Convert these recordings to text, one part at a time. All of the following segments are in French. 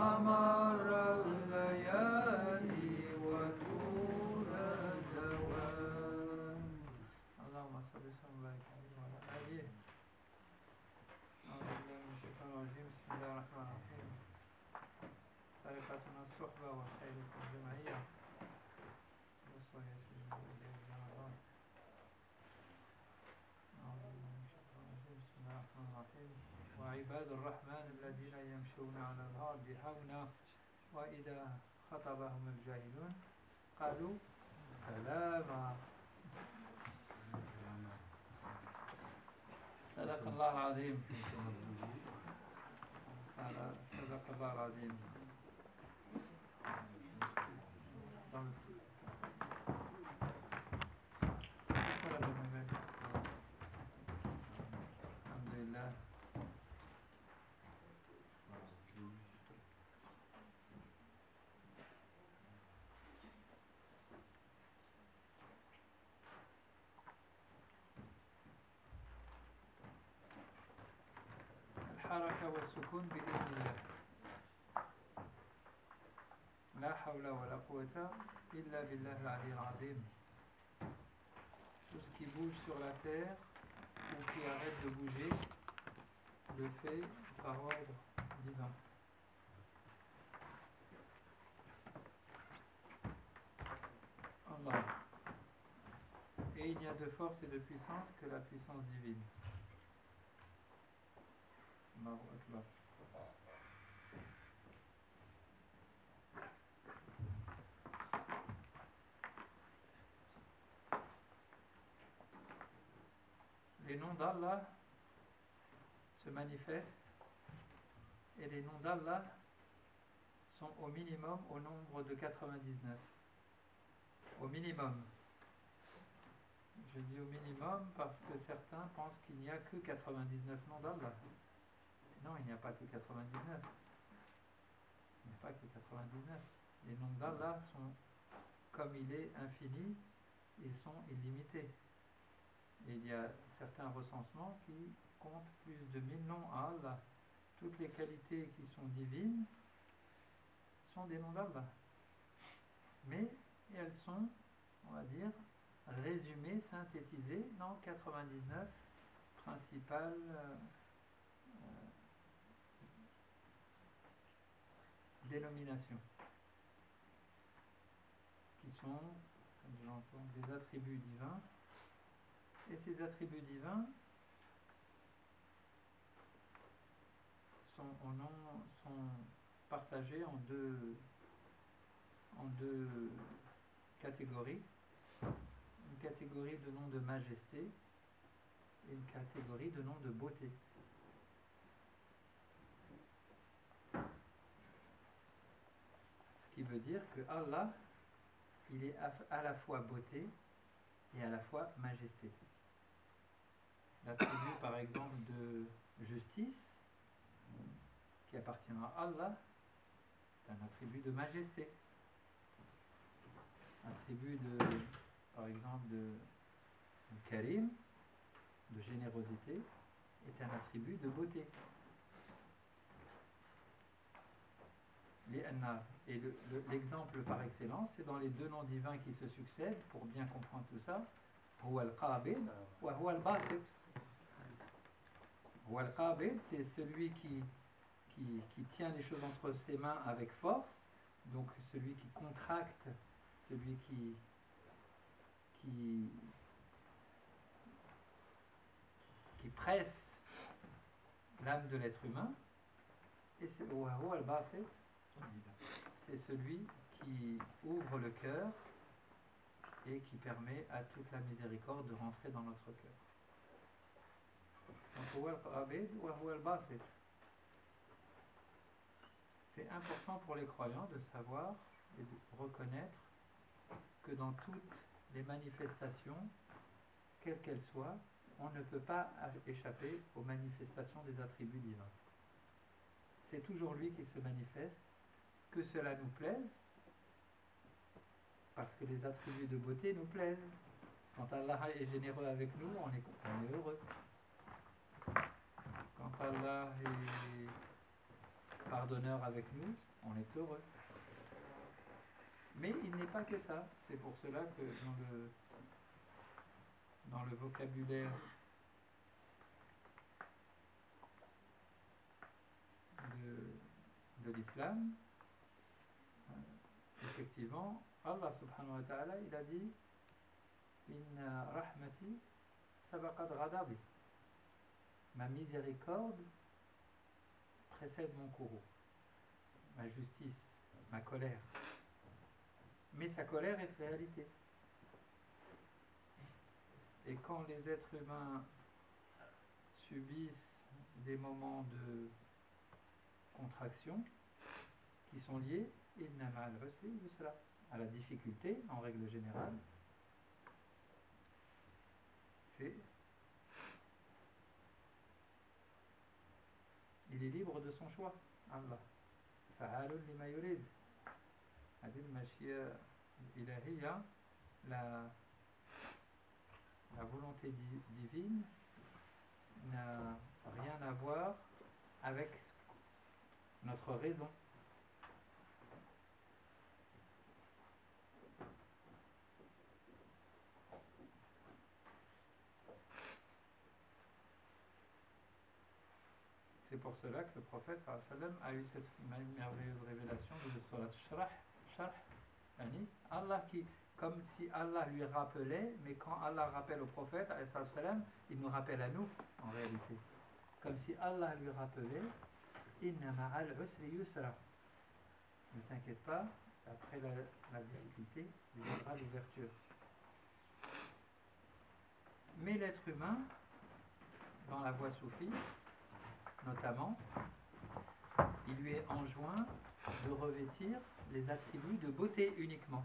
قمر الليالي ونور الزوال. اللهم صل وسلم وبارك عليه وعلى آله. أعوذ بالله من الشيطان الرجيم. بسم الله الرحمن الرحيم. طريقتنا الصحبة والخير الجمعية والصلاة في رمضان. أعوذ بالله من الشيطان الرجيم. بسم الله الرحمن الرحيم. وعباد الرحمن الذين يمشون على الأرض هونا وإذا خطبهم الجاهلون قالوا سلاما. صدق الله العظيم. صدق الله العظيم. الحمد لله. الحركة والسكون بإذن الله. لا حول ولا قوة إلا بالله العلي العظيم. Tout ce qui bouge sur la terre ou qui arrête de bouger le fait par ordre divin. Allah. Et il n'y a de force et de puissance que la puissance divine. Allahu Akbar. Les noms d'Allah se manifestent et les noms d'Allah sont au minimum au nombre de 99. Au minimum. Je dis au minimum parce que certains pensent qu'il n'y a que 99 noms d'Allah. Non, il n'y a pas que 99. Il n'y a pas que 99. Les noms d'Allah sont, comme il est infini, ils sont illimités. Et il y a certains recensements qui comptent plus de 1000 noms à Allah. Toutes les qualités qui sont divines sont des noms d'Allah. Mais elles sont, on va dire, résumées, synthétisées dans 99 principales dénominations qui sont, comme je l'entends, des attributs divins. Et ces attributs divins sont partagés en deux catégories. Une catégorie de noms de majesté et une catégorie de noms de beauté. Ce qui veut dire que Allah, il est à la fois beauté et à la fois majesté. L'attribut par exemple de justice, qui appartient à Allah, est un attribut de majesté. Attribut par exemple de karim, de générosité, est un attribut de beauté. Et l'exemple par excellence, c'est dans les deux noms divins qui se succèdent, pour bien comprendre tout ça. Huwa al-Qabid wa huwa al-Basit. Huwa al-Qabid, c'est celui qui tient les choses entre ses mains avec force, donc celui qui contracte, celui qui presse l'âme de l'être humain. Et c'est Huwa al-Basit, c'est celui qui ouvre le cœur et qui permet à toute la miséricorde de rentrer dans notre cœur. Donc, c'est important pour les croyants de savoir et de reconnaître que dans toutes les manifestations, quelles qu'elles soient, on ne peut pas échapper aux manifestations des attributs divins. C'est toujours lui qui se manifeste, que cela nous plaise, parce que les attributs de beauté nous plaisent. Quand Allah est généreux avec nous, on est heureux. Quand Allah est pardonneur avec nous, on est heureux. Mais il n'est pas que ça. C'est pour cela que dans le vocabulaire de l'islam, effectivement, Allah subhanahu wa ta'ala, il a dit Inna rahmati sabaqat ghadabi. Ma miséricorde précède mon courroux. Ma justice, ma colère. Mais sa colère est réalité. Et quand les êtres humains subissent des moments de contraction qui sont liés à la difficulté en règle générale, il est libre de son choix, Allah. Fa'alun lima yurid. Hadil mashia ilahiya, la volonté divine n'a rien à voir avec notre raison. C'est pour cela que le prophète sallam a eu cette merveilleuse révélation de Surat Sharh, Allah qui, comme si Allah lui rappelait, mais quand Allah rappelle au prophète sallam, il nous rappelle à nous en réalité. Comme si Allah lui rappelait Inna ma'al usri yusra. Ne t'inquiète pas, après la difficulté, viendra l'ouverture. Mais l'être humain, dans la voie soufie, notamment, il lui est enjoint de revêtir les attributs de beauté uniquement.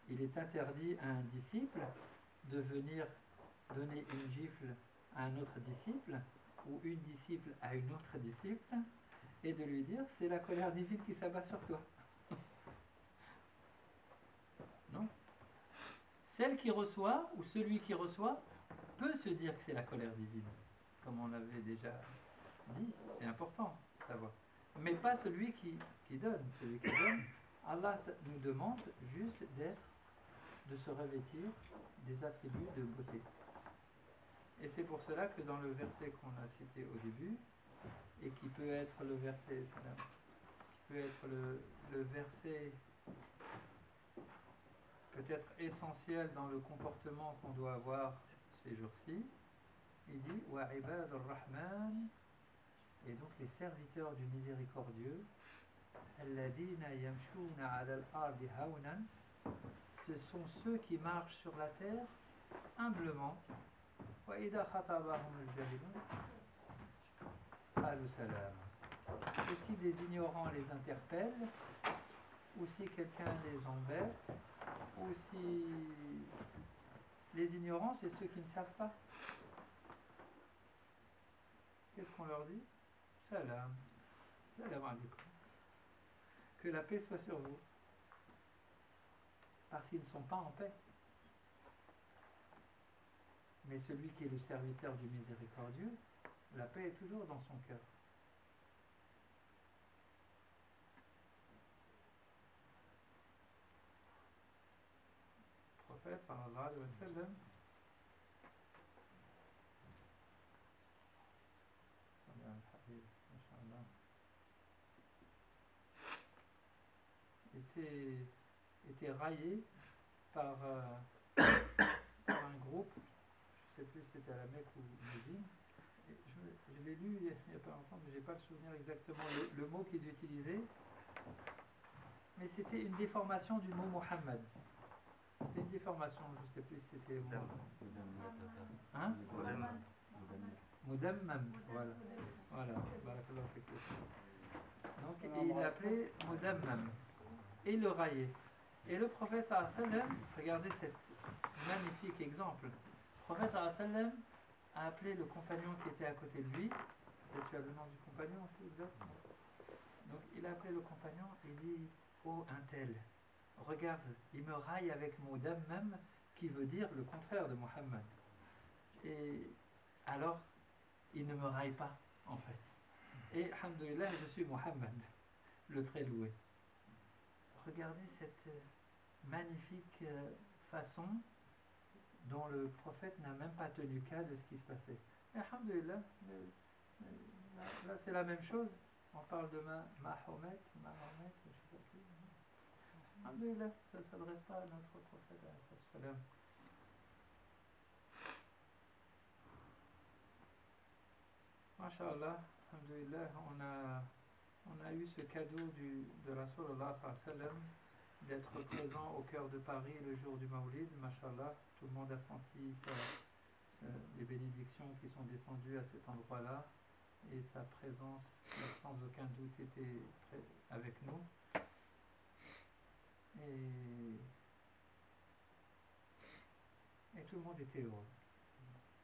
Il est interdit à un disciple de venir donner une gifle à un autre disciple ou une disciple à une autre disciple et de lui dire c'est la colère divine qui s'abat sur toi. Non. Celle qui reçoit ou celui qui reçoit peut se dire que c'est la colère divine. Comme on l'avait déjà dit, c'est important de savoir. Mais pas celui qui donne. Celui qui donne, Allah nous demande juste de se revêtir des attributs de beauté. Et c'est pour cela que dans le verset qu'on a cité au début, et qui peut être le verset, le verset peut-être essentiel dans le comportement qu'on doit avoir ces jours-ci, il dit wa ibad ar-Rahman, et donc les serviteurs du miséricordieux, alladina yamshuna ala al-ardi hawnan, ce sont ceux qui marchent sur la terre humblement. Wa idha khatabahum al-jahilun qalu salam. Et si des ignorants les interpellent, ou si quelqu'un les embête, ou si les ignorants, c'est ceux qui ne savent pas. Qu'est-ce qu'on leur dit? Salam. Salam alaikum. Que la paix soit sur vous. Parce qu'ils ne sont pas en paix. Mais celui qui est le serviteur du miséricordieux, la paix est toujours dans son cœur. Le prophète sallallahu alayhi wa sallam était raillé par un groupe, je ne sais plus si c'était à la Mecque ou Médine. Je l'ai lu il n'y a pas longtemps, mais je n'ai pas le souvenir exactement le mot qu'ils utilisaient. Mais c'était une déformation du mot Muhammad. C'était une déformation, je ne sais plus si c'était... Hein? Mudammam, voilà. Voilà, donc il l'appelait Mudammam. Et il le raillait. Et le prophète sallallahu alayhi wa sallam, regardez cet magnifique exemple. Le prophète sallallahu alayhi wa sallam a appelé le compagnon qui était à côté de lui. Peut-être tu as le nom du compagnon aussi, exactement. Donc il a appelé le compagnon et dit oh un tel, regarde, il me raille avec Mudammam qui veut dire le contraire de Muhammad. Et alors, il ne me raille pas, en fait. Et alhamdoulilah, je suis Mohammed, le très loué. Regardez cette magnifique façon dont le prophète n'a même pas tenu cas de ce qui se passait. Et alhamdoulilah, là c'est la même chose. On parle de Mahomet, je sais pas qui. Alhamdoulilah, ça ne s'adresse pas à notre prophète. Masha'Allah, alhamdoulilah, on a eu ce cadeau de Rasulullah sallallahu alayhi wa sallam d'être présent au cœur de Paris le jour du Maoulid. Masha'Allah, tout le monde a senti les bénédictions qui sont descendues à cet endroit-là et sa présence qui sans aucun doute était avec nous. Et tout le monde était heureux.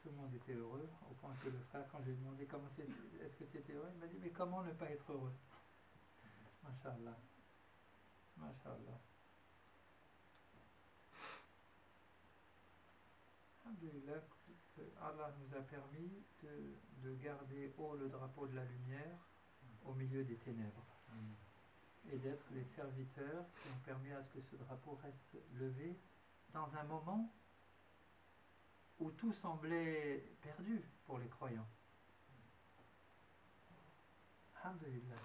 Tout le monde était heureux, au point que le frère, quand je lui ai demandé comment c'est, est-ce que tu étais heureux, il m'a dit, mais comment ne pas être heureux? Masha'Allah. Masha'Allah. Alhamdulillah, que Allah nous a permis de garder haut le drapeau de la lumière au milieu des ténèbres. Et d'être les serviteurs qui ont permis à ce que ce drapeau reste levé dans un moment où tout semblait perdu pour les croyants. Alhamdulillah.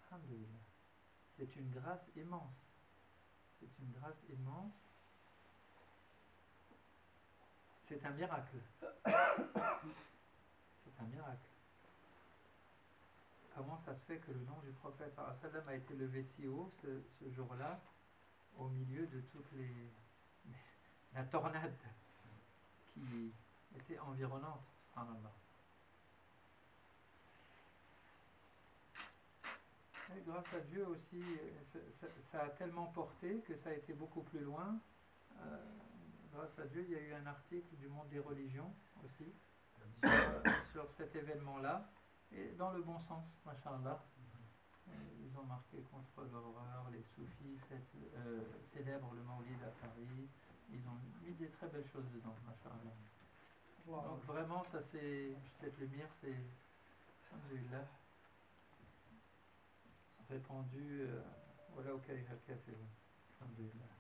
Alhamdulillah. C'est une grâce immense. C'est une grâce immense. C'est un miracle. C'est un miracle. Comment ça se fait que le nom du prophète sallallahu alayhi wa sallam a été levé si haut ce jour-là, au milieu de toute la tornade qui était environnante, subhanallah. Et grâce à Dieu aussi, ça a tellement porté que ça a été beaucoup plus loin. Grâce à Dieu, il y a eu un article du Monde des religions aussi sur cet événement-là, et dans le bon sens, masha'Allah. Ils ont marqué contre l'horreur, les soufis célèbrent le Maoulid à Paris. Ils ont mis des très belles choses dedans, masha'Allah. Wow. Donc vraiment, ça c'est cette lumière, c'est alhamdulillah répandu voilà au kariha al-kafirun, alhamdulillah.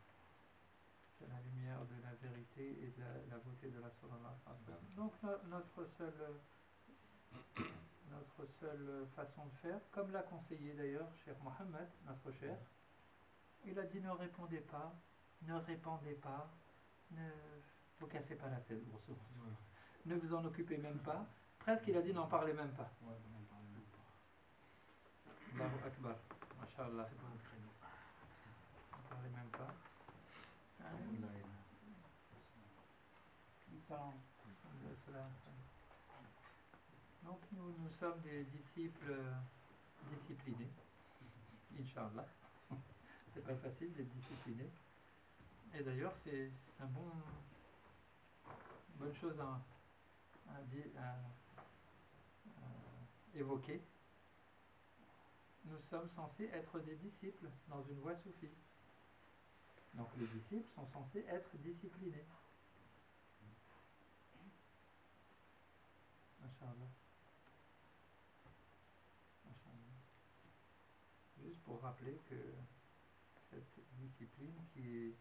C'est la lumière de la vérité et de la beauté de la Rasulullah. Donc notre seule façon de faire, comme l'a conseillé d'ailleurs Cheikh Mohammed, notre cher, il a dit ne répondez pas, ne vous cassez pas la tête, grosso modo. Ne vous en occupez même pas. Presque il a dit n'en parlez même pas. Ouais, n'en parlez même pas. Allahu Akbar, masha'Allah. C'est pas notre créneau. N'en parlez même pas. Donc nous sommes des disciples disciplinés, Inch'Allah. C'est pas facile d'être discipliné. Et d'ailleurs c'est une bonne chose à évoquer. Nous sommes censés être des disciples dans une voie soufie. Donc les disciples sont censés être disciplinés. Masha'Allah. Juste pour rappeler que cette discipline qui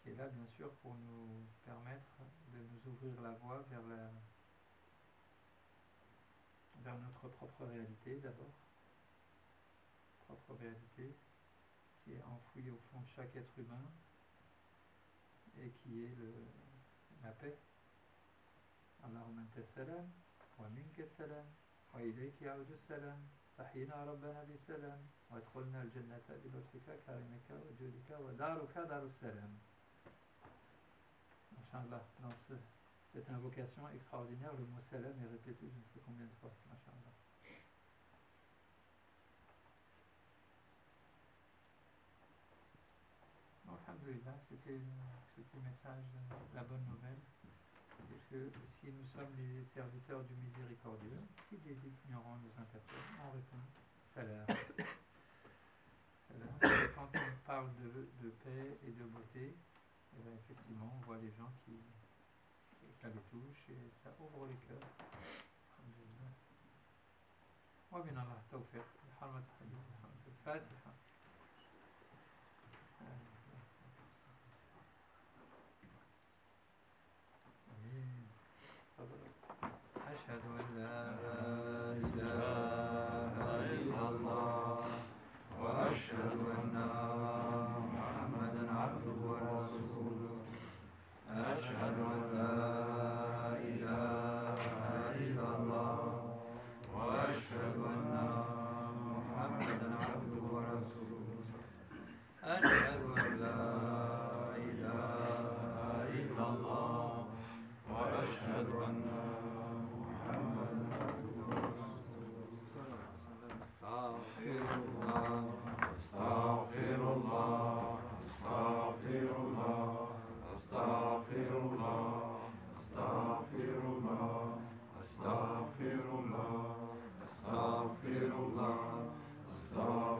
est là bien sûr pour nous permettre de nous ouvrir la voie vers notre propre réalité d'abord, propre réalité qui est enfouie au fond de chaque être humain et qui est la paix. Allahumma anta salam wa minka salam wa ilayka ya'udu salam tahina rabbana bi salam wa adkhulna al-jannata bi lutfika karimika wa judika wa daruka darus salam. Inch'Allah, dans cette invocation extraordinaire, le mot salam est répété je ne sais combien de fois. Inch'Allah. Alhamdulillah, c'était le message, la bonne nouvelle, c'est que si nous sommes les serviteurs du miséricordieux, si des ignorants nous interpellent, on répond salam. Salam. Et quand on parle de paix et de beauté, et bien effectivement on voit les gens qui ça les touche et ça ouvre les cœurs. Alhamdulillah. ومن الله التوفيق بحرمة حديث محمد. الفاتحة. أشهد أن لا إله إلا الله وأشهد أن محمدا عبده ورسوله. أشهد أن لا إله إلا الله وأشهد أن محمدا عبده ورسوله. أشهد أن لا إله إلا الله وأشهد أن محمدا عبده ورسوله. أستغفر الله أستغفر الله أستغفر الله أستغفر الله أستغفر الله أستغفر الله أستغفر الله أستغفر